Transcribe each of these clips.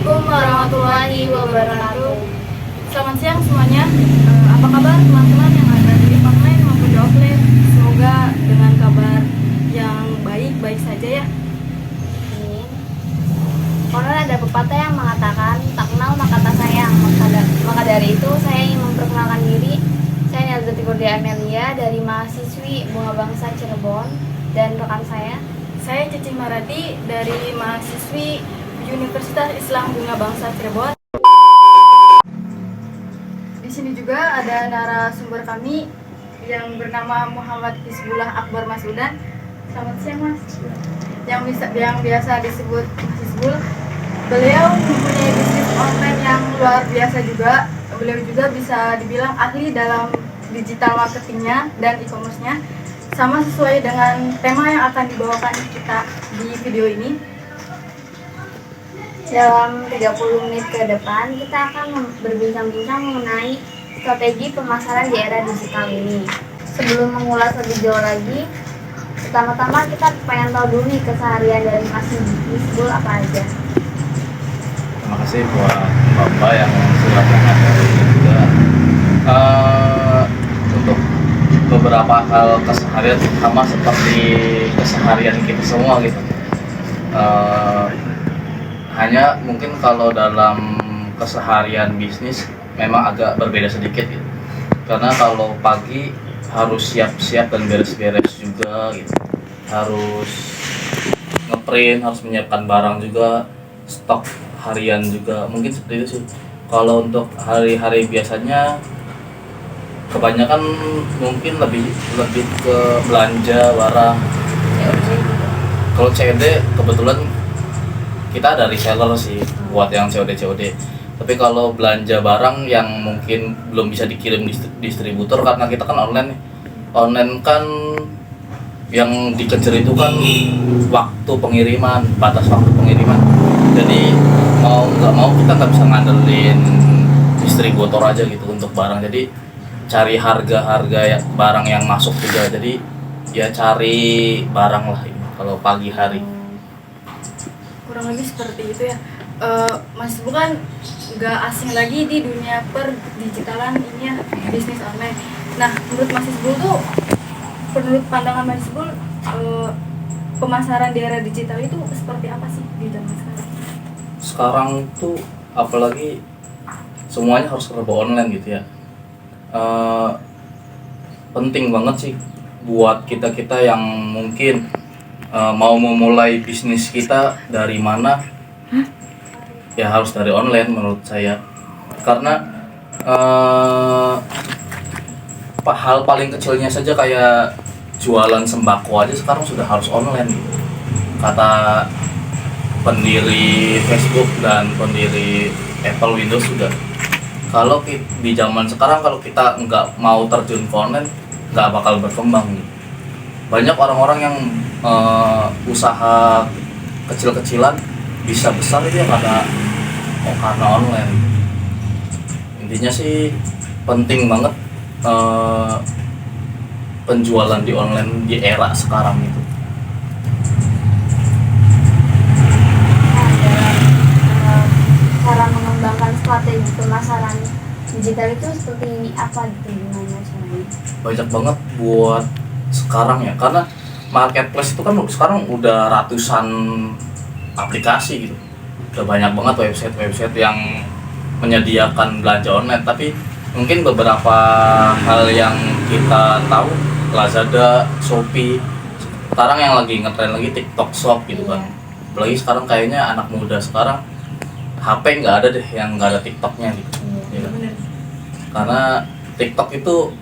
Assalamualaikum warahmatullahi wabarakatuh. Selamat siang semuanya. Apa kabar teman-teman yang ada di online maupun di offline? Semoga dengan kabar yang baik-baik saja ya. Amin. Konon ada pepatah yang mengatakan tak kenal maka tak sayang. Maka dari itu saya ingin memperkenalkan diri. Saya Nelzati Gordia Amelia dari mahasiswi Bunga Bangsa Cirebon, dan rekan saya Cici Marati dari mahasiswi Universitas Islam Bunga Bangsa Cirebon. Di sini juga ada narasumber kami yang bernama Muhammad Hizbullah Akbar Masudan. Selamat siang Mas. Yang biasa disebut Mas Hizbul. Beliau mempunyai bisnis online yang luar biasa juga. Beliau juga bisa dibilang ahli dalam digital marketingnya dan e-commerce-nya. Sama sesuai dengan tema yang akan dibawakan kita di video ini. dalam 30 menit ke depan kita akan berbincang-bincang mengenai strategi pemasaran di era digital ini. Sebelum mengulas lebih jauh lagi, pertama-tama kita pengen tahu dulu nih keseharian dari Mas Hizbul apa aja. Terima kasih buat Bapak yang sudah menghadirkan juga. Untuk beberapa hal keseharian sama seperti keseharian kita semua gitu. Hanya mungkin kalau dalam keseharian bisnis memang agak berbeda sedikit gitu. Karena kalau pagi harus siap-siap dan beres-beres juga gitu. Harus ngeprint, harus menyiapkan barang juga, stok harian juga, mungkin seperti itu sih. Kalau untuk hari-hari biasanya kebanyakan mungkin lebih ke belanja barang. Kalau COD kebetulan kita ada reseller sih buat yang COD. Tapi kalau belanja barang yang mungkin belum bisa dikirim distributor karena kita kan online kan yang dikejar itu kan waktu pengiriman, batas waktu pengiriman. Jadi mau nggak mau kita nggak bisa ngandelin distributor aja gitu untuk barang. Jadi cari harga ya barang yang masuk juga. Jadi ya cari barang lah ini kalau pagi hari. Kurang lebih seperti itu ya. Mas Hizbul kan nggak asing lagi di dunia perdigitalan ini ya, bisnis online. Nah, menurut Mas Hizbul tuh, menurut pandangan Mas Hizbul, pemasaran di era digital itu seperti apa sih di zaman sekarang? Sekarang tuh apalagi semuanya harus serba online gitu ya. Penting banget sih buat kita yang mungkin mau memulai bisnis kita dari mana. Ya harus dari online menurut saya. Karena hal paling kecilnya saja kayak jualan sembako aja sekarang sudah harus online gitu. Kata pendiri Facebook dan pendiri Apple Windows sudah, kalau di zaman sekarang kalau kita nggak mau terjun ke online nggak bakal berkembang gitu. Banyak orang-orang yang usaha kecil-kecilan bisa besar itu ya karena online. Intinya sih penting banget penjualan di online di era sekarang itu. Cara mengembangkan strategi pemasaran digital itu seperti apa gitu, gimana caranya? Banyak banget buat sekarang ya, karena marketplace itu kan sekarang udah ratusan aplikasi gitu. Udah banyak banget website yang menyediakan belanja online. Tapi mungkin beberapa hal yang kita tahu, Lazada, Shopee, sekarang yang lagi ngetren lagi TikTok Shop gitu kan. Apalagi sekarang kayaknya anak muda sekarang HP nggak ada deh yang nggak ada TikToknya gitu. Ya. Karena TikTok itu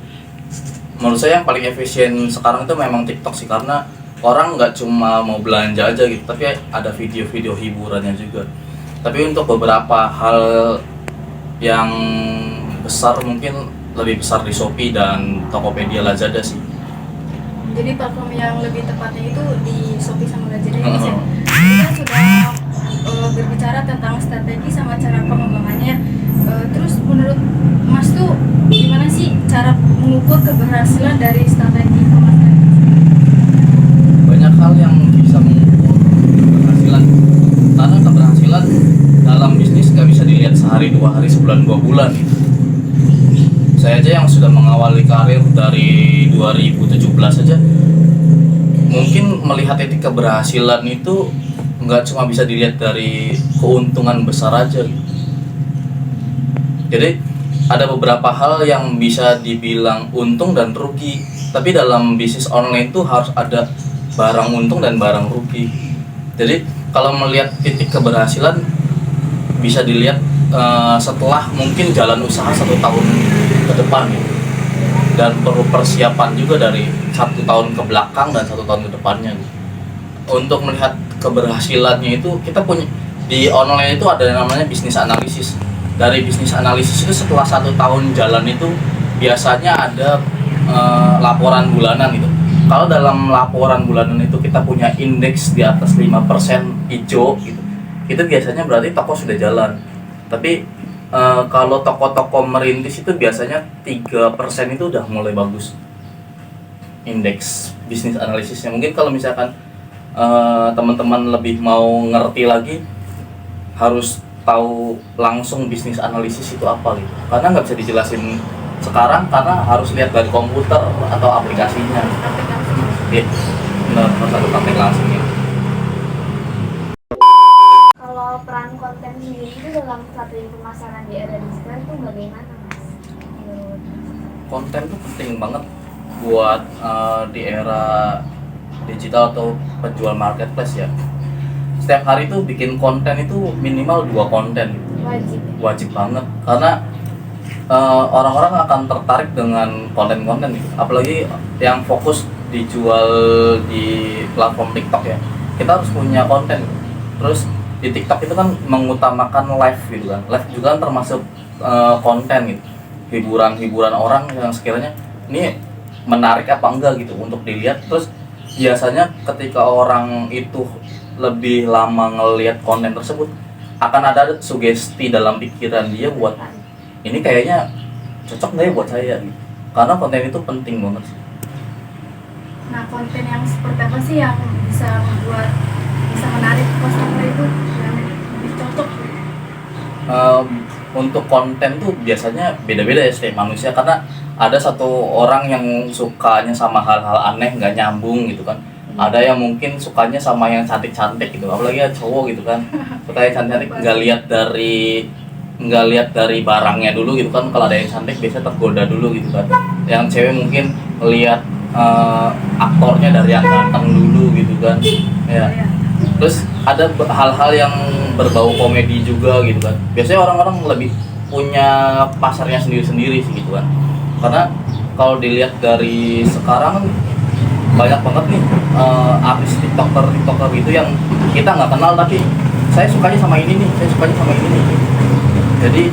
menurut saya yang paling efisien sekarang itu memang TikTok sih, karena orang nggak cuma mau belanja aja gitu, tapi ada video-video hiburannya juga. Tapi untuk beberapa hal yang besar mungkin lebih besar di Shopee dan Tokopedia, Lazada sih. Jadi platform yang lebih tepatnya itu di Shopee sama Lazada ini sih. Kita sudah berbicara tentang strategi sama cara pengembangannya. Terus menurut Mas tuh gimana sih cara mengukur keberhasilan dari strategi pemasaran? Banyak hal yang bisa mengukur keberhasilan, karena keberhasilan dalam bisnis sehari 2 hari, sebulan 2 bulan gitu. Saya aja yang sudah mengawali karir dari 2017 saja, mungkin melihat titik keberhasilan itu nggak cuma bisa dilihat dari keuntungan besar aja gitu. Jadi ada beberapa hal yang bisa dibilang untung dan rugi, tapi dalam bisnis online itu harus ada barang untung dan barang rugi. Jadi kalau melihat titik keberhasilan bisa dilihat setelah mungkin jalan usaha 1 tahun ke depan gitu. Dan perlu persiapan juga dari 1 tahun ke belakang dan 1 tahun ke depannya gitu. Untuk melihat keberhasilannya itu kita punya di online itu ada yang namanya bisnis analisis. Dari bisnis analisis itu setelah 1 tahun jalan itu biasanya ada laporan bulanan gitu. Kalau dalam laporan bulanan itu kita punya indeks di atas 5% hijau gitu, itu biasanya berarti toko sudah jalan. Tapi kalau toko-toko merintis itu biasanya 3% itu udah mulai bagus indeks bisnis analisisnya. Mungkin kalau misalkan teman-teman lebih mau ngerti lagi, harus tahu langsung bisnis analisis itu apa gitu, karena nggak bisa dijelasin sekarang karena harus lihat dari komputer atau aplikasinya. Iya, benar, harus ada praktek langsungnya. Kalau peran konten sendiri itu dalam strategi pemasaran di era digital itu bagaimana, Mas? Menurut Mas? Konten tuh penting banget buat di era digital atau penjual marketplace ya. Setiap hari tuh bikin konten itu minimal 2 konten gitu. Wajib banget, karena orang-orang akan tertarik dengan konten-konten gitu. Apalagi yang fokus dijual di platform TikTok ya, kita harus punya konten gitu. Terus di TikTok itu kan mengutamakan live gitu kan, live juga kan termasuk konten gitu, hiburan orang yang sekiranya ini menarik apa enggak gitu untuk dilihat. Terus biasanya ketika orang itu lebih lama ngelihat konten tersebut, akan ada sugesti dalam pikiran dia buat ini kayaknya cocok nggak ya buat saya gitu. Karena konten itu penting banget sih. Nah, konten yang seperti apa sih yang bisa menarik customer itu yang lebih cocok? Untuk konten tuh biasanya beda-beda ya setiap manusia, karena ada satu orang yang sukanya sama hal-hal aneh nggak nyambung gitu kan. Ada yang mungkin sukanya sama yang cantik-cantik gitu, apalagi ya cowok gitu kan, sukanya cantik-cantik, nggak lihat dari barangnya dulu gitu kan. Kalau ada yang cantik biasanya tergoda dulu gitu kan. Yang cewek mungkin lihat aktornya dari yang ganteng dulu gitu kan ya. Terus ada hal-hal yang berbau komedi juga gitu kan. Biasanya orang-orang lebih punya pasarnya sendiri-sendiri sih gitu kan. Karena kalau dilihat dari sekarang banyak banget nih artis tiktoker gitu yang kita nggak kenal, tapi saya sukanya sama ini nih, saya sukanya sama ini nih. Jadi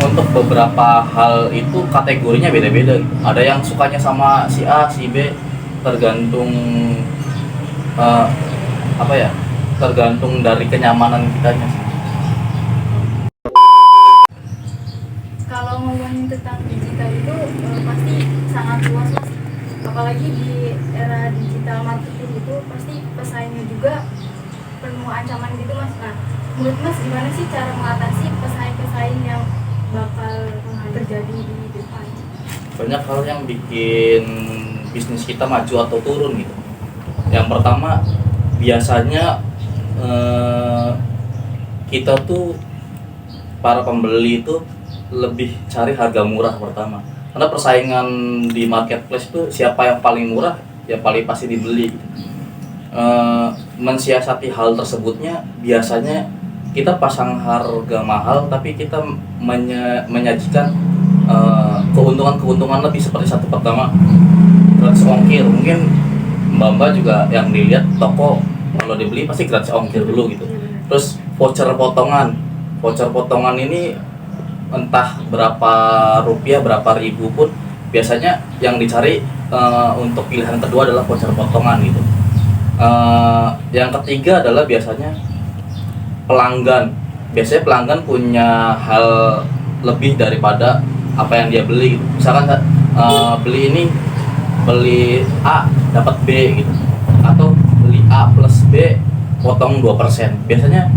untuk beberapa hal itu kategorinya beda-beda gitu. Ada yang sukanya sama si A, si B, tergantung tergantung dari kenyamanan kitanya sih. Kalau ngomongin tentang digital itu pasti sangat luas Mas. Apalagi di era digital marketing itu pasti pesaingnya juga penuh ancaman gitu Mas. Nah, menurut Mas gimana sih cara mengatasi pesaing-pesaing yang bakal terjadi di depan? Banyak hal yang bikin bisnis kita maju atau turun gitu. Yang pertama biasanya kita tuh para pembeli itu lebih cari harga murah pertama, karena persaingan di marketplace itu siapa yang paling murah ya paling pasti dibeli. Mensiasati hal tersebutnya biasanya kita pasang harga mahal tapi kita menyajikan keuntungan lebih, seperti satu pertama gratis ongkir. Mungkin mbak-mbak juga yang dilihat toko kalau dibeli pasti gratis ongkir dulu gitu. Terus voucher potongan ini entah berapa rupiah, berapa ribu pun biasanya yang dicari untuk pilihan kedua adalah voucher potongan gitu. Yang ketiga adalah biasanya pelanggan. Biasanya pelanggan punya hal lebih daripada apa yang dia beli gitu. Misalkan beli A dapat B gitu, atau beli A plus B potong 2%. Biasanya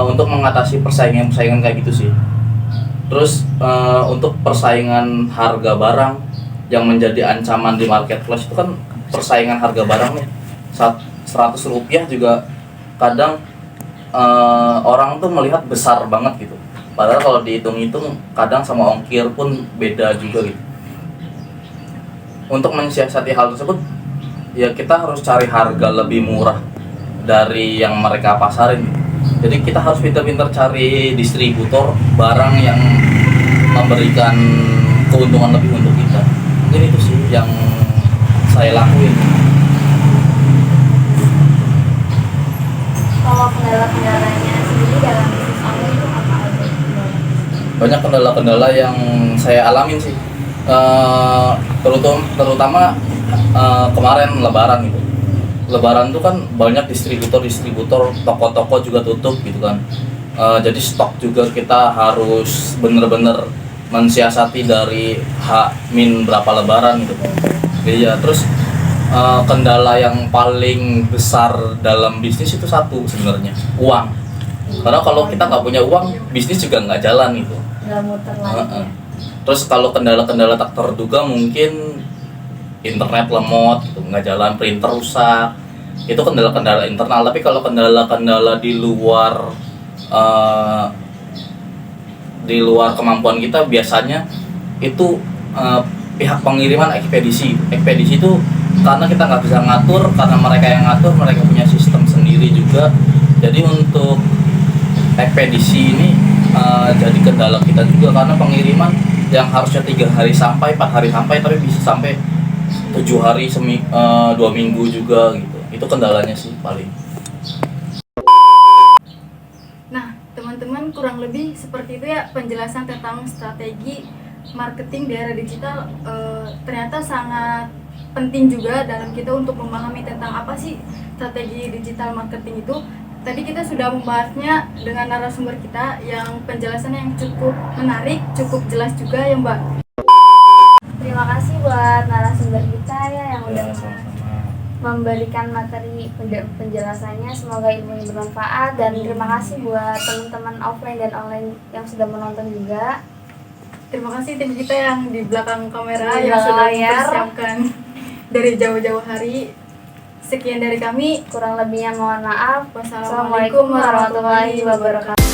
untuk mengatasi persaingan kayak gitu sih. Terus untuk persaingan harga barang yang menjadi ancaman di marketplace itu kan persaingan harga barang nih. 100 rupiah juga kadang orang tuh melihat besar banget gitu. Padahal kalau dihitung-hitung kadang sama ongkir pun beda juga gitu. Untuk mensiasati hal tersebut ya kita harus cari harga lebih murah dari yang mereka pasarin. Jadi kita harus pintar-pintar cari distributor barang yang memberikan keuntungan lebih untuk kita. Mungkin itu sih yang saya lakuin. Kalau kendala-kendalanya sendiri dalam bisnis online itu apa aja? Banyak kendala-kendala yang saya alamin sih. Terutama kemarin Lebaran gitu. Lebaran tuh kan banyak distributor, toko-toko juga tutup gitu kan. Jadi stok juga kita harus bener-bener mensiasati dari H- berapa Lebaran gitu. Iya, terus kendala yang paling besar dalam bisnis itu satu sebenarnya, uang. Karena kalau kita nggak punya uang, bisnis juga nggak jalan gitu. Nggak muter lagi. Terus kalau kendala-kendala tak terduga mungkin internet lemot gitu, nggak jalan, printer rusak, itu kendala-kendala internal. Tapi kalau kendala-kendala di luar kemampuan kita, biasanya itu pihak pengiriman ekspedisi itu karena kita nggak bisa ngatur, karena mereka yang ngatur, mereka punya sistem sendiri juga. Jadi untuk ekspedisi ini jadi kendala kita juga, karena pengiriman yang harusnya 3 hari sampai, 4 hari sampai, tapi bisa sampai 7 hari, 2 minggu juga gitu. Itu kendalanya sih paling. Nah, teman-teman, kurang lebih seperti itu ya penjelasan tentang strategi marketing di era digital. Ternyata sangat penting juga dalam kita untuk memahami tentang apa sih strategi digital marketing itu. Tadi kita sudah membahasnya dengan narasumber kita yang penjelasannya yang cukup menarik, cukup jelas juga ya Mbak. Terima kasih buat narasumber kita ya yang udah Sama-sama. memberikan materi penjelasannya. Semoga ilmunya bermanfaat, dan terima kasih buat teman-teman offline dan online yang sudah menonton juga. Terima kasih tim kita yang di belakang kamera Di yang belakang sudah layar. mempersiapkan dari jauh-jauh hari. Sekian dari kami. Kurang lebihnya mohon maaf. Wassalamualaikum warahmatullahi wabarakatuh.